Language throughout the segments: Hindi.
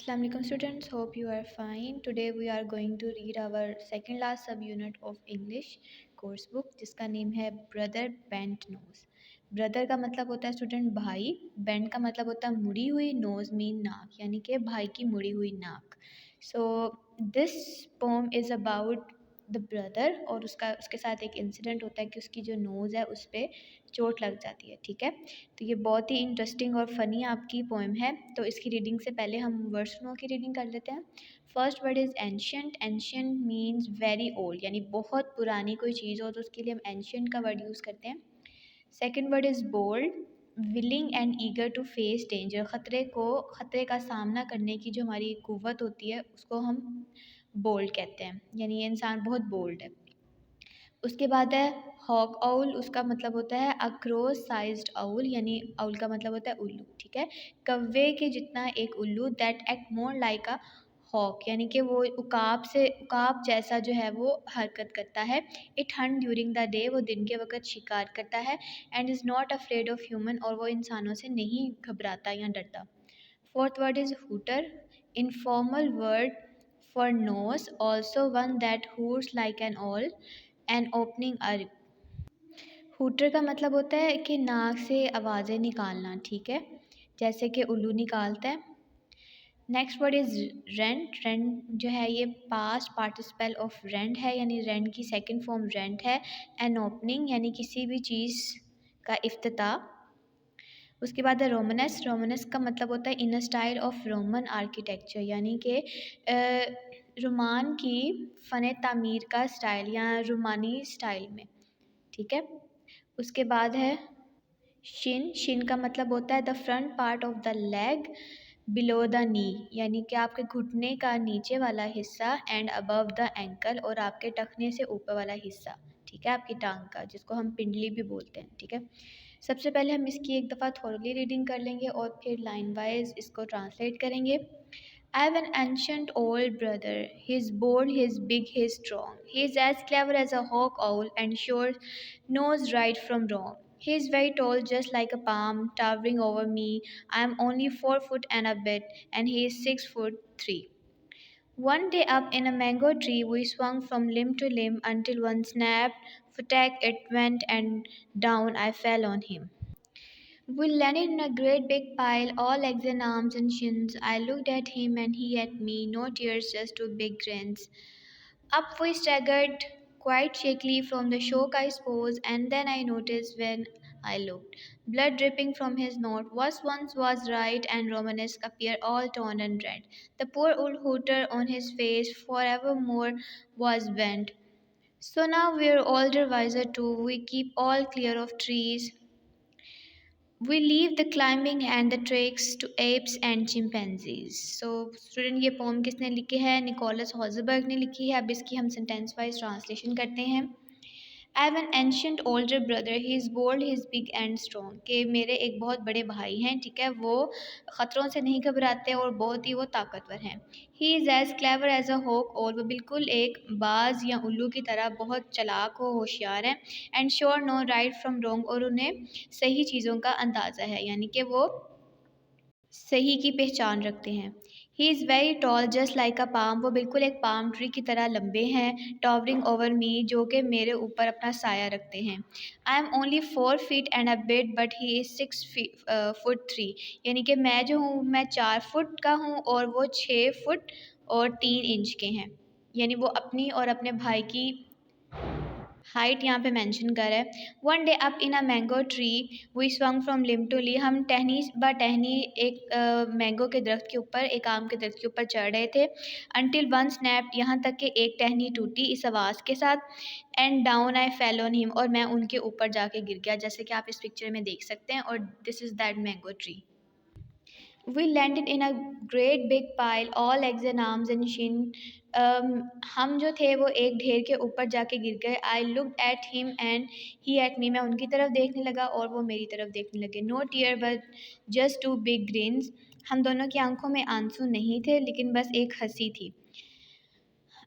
Assalamu alaikum students, hope you are fine. Today we are going to read our second last sub unit of English course book जिसका नेम है Brother Bent Nose. ब्रदर का मतलब होता है स्टूडेंट भाई, बेंट का मतलब होता है मुड़ी हुई, नोज मीन नाक, यानी कि भाई की मुड़ी हुई नाक. So this pome is about the brother और उसके साथ एक इंसिडेंट होता है कि उसकी जो नोज़ है उस पर चोट लग जाती है. ठीक है, तो ये बहुत ही इंटरेस्टिंग और फ़नी आपकी पोएम है. तो इसकी रीडिंग से पहले हम वर्ड सुनो की रीडिंग कर लेते हैं. First word is ancient. Ancient means very old, यानी बहुत पुरानी कोई चीज़ हो तो उसके लिए हम एंशियंट का वर्ड यूज़ करते हैं. Second word is bold. Willing and eager to face danger. खतरे का सामना करने की जो हमारी कुव्वत होती है उसको हम बोल्ड कहते हैं, यानी ये इंसान बहुत बोल्ड है. उसके बाद है हॉक आउल. उसका मतलब होता है अक्रोस साइज्ड आउल, यानी आउल का मतलब होता है उल्लू. ठीक है, कव्वे के जितना एक उल्लू. That act more like a hawk, यानी कि वो उकाब जैसा जो है वो हरकत करता है. It hunt during the day. वो दिन के वक्त शिकार करता है. And is not afraid of human. और वो इंसानों से नहीं घबराता या डरता. Fourth word is hooter. Informal word for nose, also one that hoots like an owl and opening a. Hooter का मतलब होता है कि नाक से आवाज़ें निकालना. ठीक है, जैसे कि उल्लू निकालता है. Next word is rent. Rent जो है ये पास्ट पार्टिसिपल ऑफ रेंट है, यानी रेंट की सेकंड फॉर्म रेंट है. एन ओपनिंग यानी किसी भी चीज़ का इफ्तिताह. उसके बाद है रोमनस. रोमनस का मतलब होता है in a style of Roman architecture, यानी कि रोमान की फ़न तामीर का स्टाइल या रोमानी स्टाइल में. ठीक है, उसके बाद है शिन. शिन का मतलब होता है the front part of the leg below the knee, यानी कि आपके घुटने का नीचे वाला हिस्सा. एंड अबव द एंकल, और आपके टखने से ऊपर वाला हिस्सा. ठीक है, आपकी टांग का, जिसको हम पिंडली भी बोलते हैं. ठीक है, सबसे पहले हम इसकी एक दफ़ा थोरली रीडिंग कर लेंगे और फिर लाइन वाइज इसको ट्रांसलेट करेंगे. I have an ancient old brother. He's bold, he's big, he's strong. He's as clever as a hawk owl and sure knows right from wrong. He's very tall, just like a palm, towering over me. I am only 4 foot and a bit, and he is 6 foot 3. One day up in a mango tree, we swung from limb to limb until one snapped, fatack it went, and down I fell on him. We landed in a great big pile, all legs and arms and shins. I looked at him and he at me, no tears, just two big grins. Up we staggered quite shakily from the shock, I suppose, and then I noticed when I looked. Blood dripping from his nose. What once was right and Romanesque appeared all torn and red. The poor old hooter on his face forevermore was bent. So now we're older, wiser too. We keep all clear of trees. We leave the climbing and the treks to apes and chimpanzees. So student ये पोम किसने लिखी है? निकोलस हॉजबर्ग ने लिखी है. अब इसकी हम सेंटेंस वाइज ट्रांसलेशन करते हैं. I have an ancient older brother. He is bold, he is big and strong. कि मेरे एक बहुत बड़े भाई हैं. ठीक है, वो ख़तरों से नहीं घबराते और बहुत ही वो ताकतवर हैं. He is as clever as a hawk. और वो बिल्कुल एक बाज या उल्लू की तरह बहुत चालाक हो, होशियार हैं. And sure no right from wrong. और उन्हें सही चीज़ों का अंदाज़ा है, यानी कि वो सही की पहचान रखते हैं. He is very tall, just like a palm. वो बिल्कुल एक पाम ट्री की तरह लंबे हैं. टॉवरिंग ओवर मी, जो कि मेरे ऊपर अपना साया रखते हैं. I am only 4 feet and a bit, but he is 6 foot 3. यानी कि मैं जो हूँ मैं 4 फुट का हूँ और वो 6 फुट और 3 इंच के हैं. यानी वो अपनी और अपने भाई की हाइट यहाँ पे मेंशन कर है. One day up in a mango tree we swung from limb to ली. हम टहनी ब टहनी एक मैंगो के दरख्त के ऊपर, एक आम के दरख्त के ऊपर चढ़ रहे थे. अनटिल वन स्नैप, यहाँ तक कि एक टहनी टूटी इस आवाज़ के साथ. And down I fell on him, और मैं उनके ऊपर जाके गिर गया, जैसे कि आप इस पिक्चर में देख सकते हैं. और this is that mango tree. We landed in a great big pile, all legs and arms and shin. हम जो थे वो एक ढेर के ऊपर जाके गिर गए. I looked at him and he at me. मैं उनकी तरफ देखने लगा और वो मेरी तरफ देखने लगे. No tear but just two big grins. हम दोनों की आंखों में आंसू नहीं थे, लेकिन बस एक हंसी थी.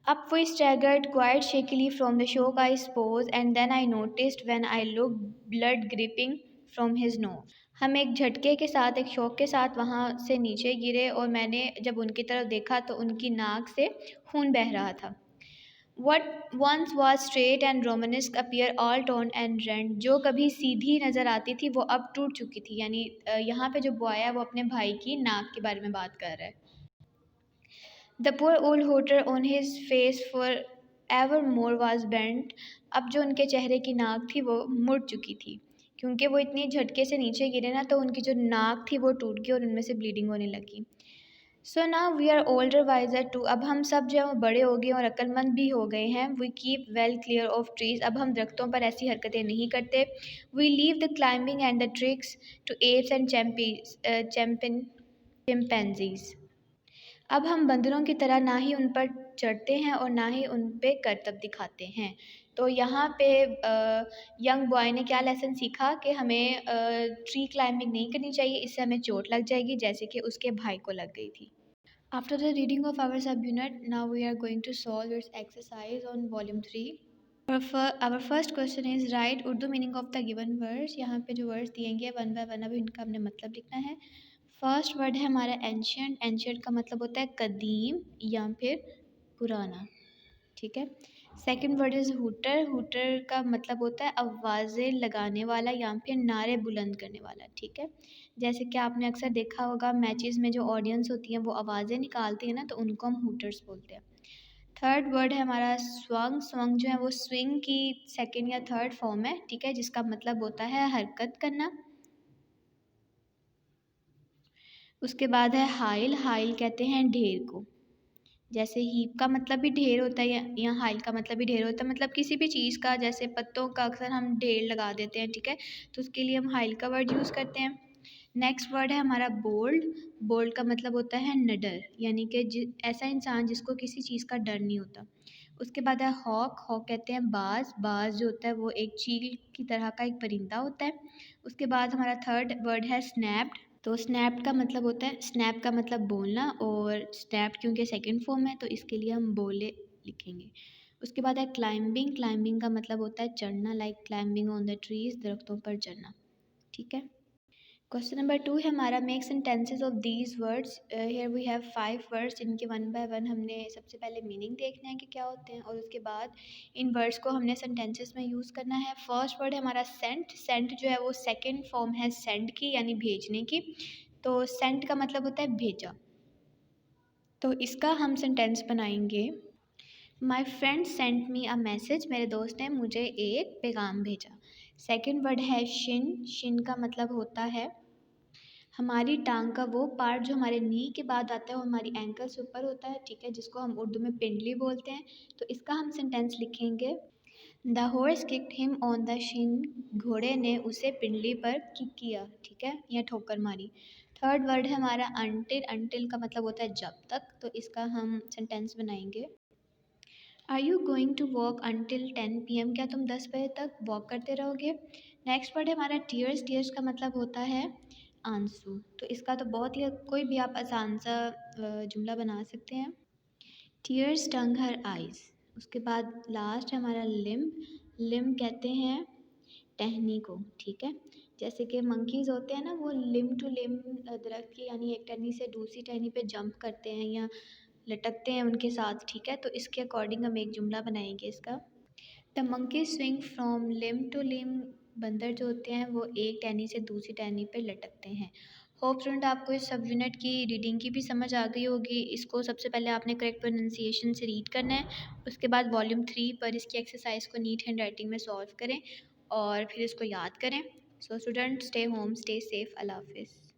Up we staggered quite shakily from the shock, I suppose, and then I noticed when I looked blood dripping from his nose. हम एक झटके के साथ, एक शौक के साथ वहाँ से नीचे गिरे और मैंने जब उनकी तरफ देखा तो उनकी नाक से खून बह रहा था। What once was straight and Romanesque appear all torn and rent। जो कभी सीधी नज़र आती थी वो अब टूट चुकी थी। यानी यहाँ पे जो बॉय है वो अपने भाई की नाक के बारे में बात कर रहा है। The poor old hoarder on his face for evermore was bent। अब जो उनके चेहरे की नाक थी वो मुड़ चुकी थी, क्योंकि वो इतनी झटके से नीचे गिरे ना तो उनकी जो नाक थी वो टूट गई और उनमें से ब्लीडिंग होने लगी। So now we are older wiser too. अब हम सब जो है वो बड़े हो गए और अक्लमंद भी हो गए हैं। We keep well clear of trees. अब हम दरख्तों पर ऐसी हरकतें नहीं करते। We leave the climbing and the tricks to apes and chimpanzees. अब हम बंदरों की तरह ना ही उन पर चढ़ते हैं और ना ही उन पे करतब दिखाते हैं। तो यहाँ पे यंग बॉय ने क्या लेसन सीखा कि हमें ट्री क्लाइंबिंग नहीं करनी चाहिए, इससे हमें चोट लग जाएगी जैसे कि उसके भाई को लग गई थी। After the reading of our subunit, now we are going to solve its exercise on volume 3. Our first question is write Urdu meaning of the given words। यहाँ पे जो words दिएंगे वन बाय वन अभी इनका हमने मतलब लिखना है। फर्स्ट वर्ड है हमारा एंशियंट। एंशियंट का मतलब होता है कदीम या फिर पुराना, ठीक है। Second word is hooter. Hooter का मतलब होता है आवाज़ें लगाने वाला या फिर नारे बुलंद करने वाला, ठीक है। जैसे कि आपने अक्सर देखा होगा मैचेस में जो ऑडियंस होती हैं वो आवाज़ें निकालती हैं ना, तो उनको हम हुटर्स बोलते हैं। थर्ड वर्ड है हमारा स्वंग। स्वंग जो है वो स्विंग की सेकंड या थर्ड फॉर्म है, ठीक है, जिसका मतलब होता है हरकत करना। उसके बाद है हाइल। हाइल कहते हैं ढेर को। जैसे हीप का मतलब भी ढेर होता है या हाइल का मतलब भी ढेर होता है, मतलब किसी भी चीज़ का, जैसे पत्तों का अक्सर हम ढेर लगा देते हैं, ठीक है, तो उसके लिए हम हाइल का वर्ड यूज़ करते हैं। नेक्स्ट वर्ड है हमारा बोल्ड। बोल्ड का मतलब होता है निडर, यानी कि ऐसा इंसान जिसको किसी चीज़ का डर नहीं होता। उसके बाद है हॉक। हॉक कहते हैं बाज। बाज जो होता है वो एक चील की तरह का एक परिंदा होता है। उसके बाद हमारा थर्ड वर्ड है स्नैप्ड। तो स्नैप का मतलब होता है, स्नैप का मतलब बोलना, और स्नैप क्योंकि सेकंड फॉर्म है तो इसके लिए हम बोले लिखेंगे। उसके बाद है क्लाइंबिंग। क्लाइंबिंग का मतलब होता है चढ़ना, like climbing on the trees, दरख्तों पर चढ़ना, ठीक है। क्वेश्चन नंबर 2 है हमारा make sentences of these words. Here we have 5 words. इनके वन बाय वन हमने सबसे पहले मीनिंग देखना है कि क्या होते हैं और उसके बाद इन वर्ड्स को हमने सेंटेंसेस में यूज़ करना है। फर्स्ट वर्ड है हमारा सेंट। सेंट जो है वो सेकंड फॉर्म है सेंड की, यानी भेजने की। तो सेंट का मतलब होता है भेजा। तो इसका हम सेंटेंस बनाएंगे, my friend sent me a message. मेरे दोस्त ने मुझे एक पैगाम भेजा। सेकेंड वर्ड है शिन। शिन का मतलब होता है हमारी टांग का वो पार्ट जो हमारे नी के बाद आता है, वो हमारी एंकल से ऊपर होता है, ठीक है, जिसको हम उर्दू में पिंडली बोलते हैं। तो इसका हम सेंटेंस लिखेंगे, the horse kicked him on the Shin. घोड़े ने उसे पिंडली पर किक किया, ठीक है, या ठोकर मारी। थर्ड वर्ड है हमारा अनटिल। अनटिल का मतलब होता है जब तक, तो इसका हम सेंटेंस बनाएंगे, are you going to walk until 10 PM। क्या तुम 10 बजे तक वॉक करते रहोगे। नेक्स्ट वर्ड है हमारा टीयर्स। टीयर्स का मतलब होता है आंसू। तो इसका तो बहुत ही कोई भी आप आसान सा जुमला बना सकते हैं, टीयर्स टंग हर आइज़। उसके बाद लास्ट है हमारा लिम्ब। लिम्ब कहते हैं टहनी को, ठीक है। जैसे कि मंकीज़ होते हैं ना, वो लिम्ब टू लिम्ब दरख्त की यानी एक टहनी से दूसरी टहनी पे जंप करते हैं या लटकते हैं उनके साथ, ठीक है। तो इसके अकॉर्डिंग हम एक जुमला बनाएंगे इसका, the monkey swing from limb to limb. बंदर जो होते हैं वो एक टहनी से दूसरी टहनी पे लटकते हैं। होप स्टूडेंट आपको इस सब यूनिट की रीडिंग की भी समझ आ गई होगी। इसको सबसे पहले आपने करेक्ट प्रोनाउंसिएशन से रीड करना है, उसके बाद वॉल्यूम 3 पर इसकी एक्सरसाइज को नीट हैंड राइटिंग में सॉल्व करें और फिर इसको याद करें। So student stay home, stay safe, अल्लाह हाफिज़।